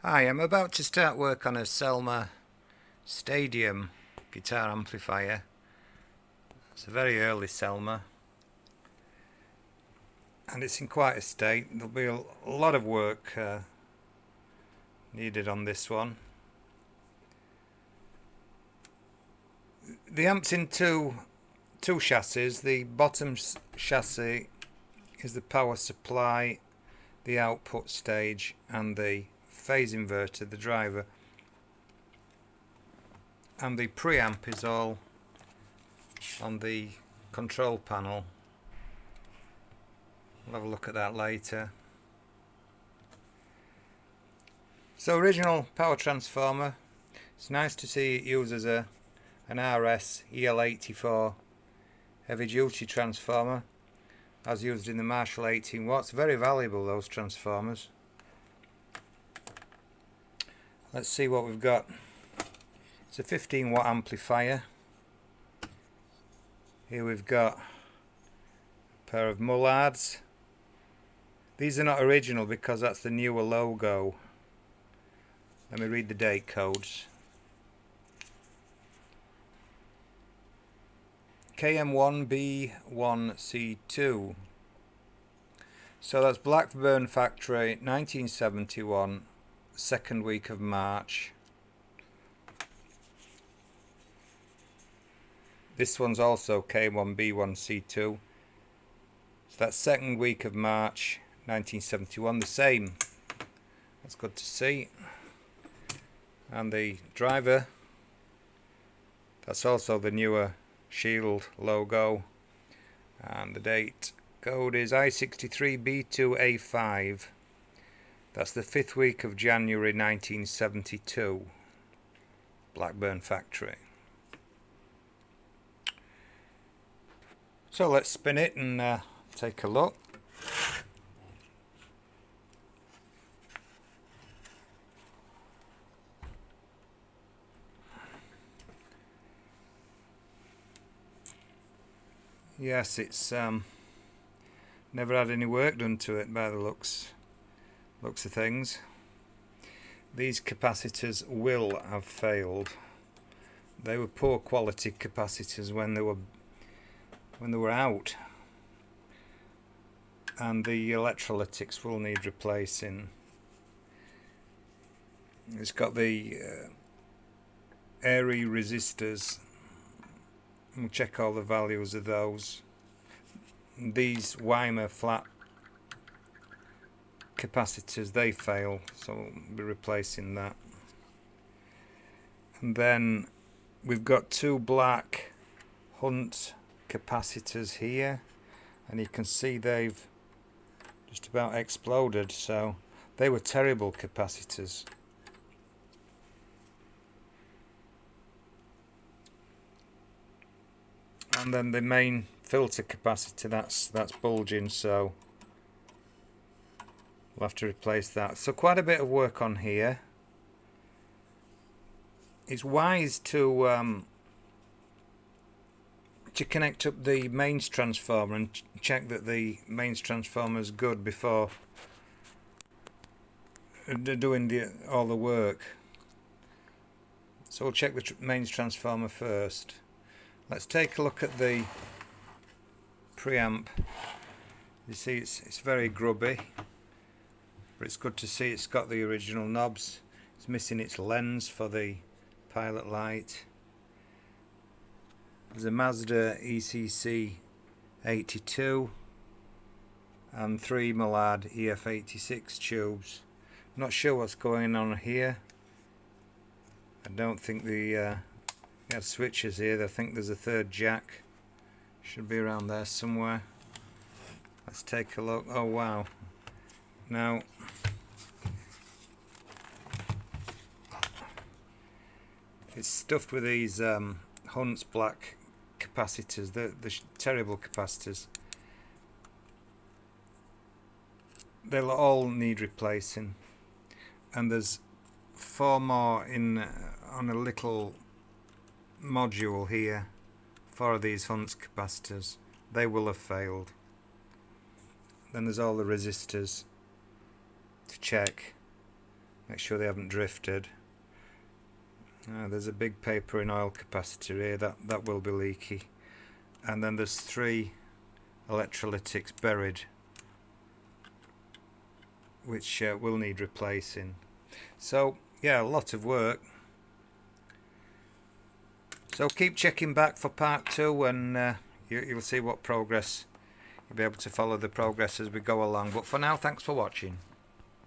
Hi, I'm about to start work on a Selmer Stadium guitar amplifier. It's a very early Selmer and it's in quite a state. There'll be a lot of work needed on this one. The amp's in two chassis. The bottom chassis is the power supply, the output stage and the phase inverter, the driver, and the preamp is all on the control panel. We'll have a look at that later. So original power transformer. It's nice to see it uses an RS EL84 heavy duty transformer as used in the Marshall 18 watts. Very valuable, those transformers. Let's see what we've got. It's a 15 watt amplifier. Here we've got a pair of mullards. These are not original because that's the newer logo. Let me read the date codes. KM1B1C2. So that's Blackburn Factory 1971, second week of March. This one's also KM1B1C2. So that's second week of March 1971, the same. That's good to see. And the driver, that's also the newer Shield logo, and the date code is I63B2A5. That's the 5th week of January 1972, Blackburn Factory. So let's spin it and take a look. Yes, it's never had any work done to it by the looks of things. These capacitors will have failed. They were poor quality capacitors when they were out, and the electrolytics will need replacing. It's got the airy resistors. We'll check all the values of those. These Weimer flat capacitors, they fail, so we'll be replacing that. And then we've got two black Hunt capacitors here, and you can see they've just about exploded, so they were terrible capacitors. And then the main filter capacitor, that's bulging, so we'll have to replace that. So quite a bit of work on here. It's wise to connect up the mains transformer and check that the mains transformer is good before doing all the work. So we'll check the mains transformer first. Let's take a look at the preamp. You see it's very grubby, but it's good to see it's got the original knobs. It's missing its lens for the pilot light. There's a Mazda ECC 82 and 3 Mullard EF86 tubes. Not sure what's going on here. I don't think we have switches here. I think there's a third jack. Should be around there somewhere. Let's take a look. Oh wow. Now it's stuffed with these Hunt's black capacitors, the terrible capacitors. They'll all need replacing, and there's 4 more in on a little module here. 4 of these Hunt's capacitors, they will have failed. Then there's all the resistors to check. Make sure they haven't drifted. There's a big paper and oil capacitor here, that will be leaky. And then there's 3 electrolytics buried, which will need replacing. So yeah, a lot of work. So keep checking back for part 2, and you'll see what progress. You'll be able to follow the progress as we go along. But for now, thanks for watching.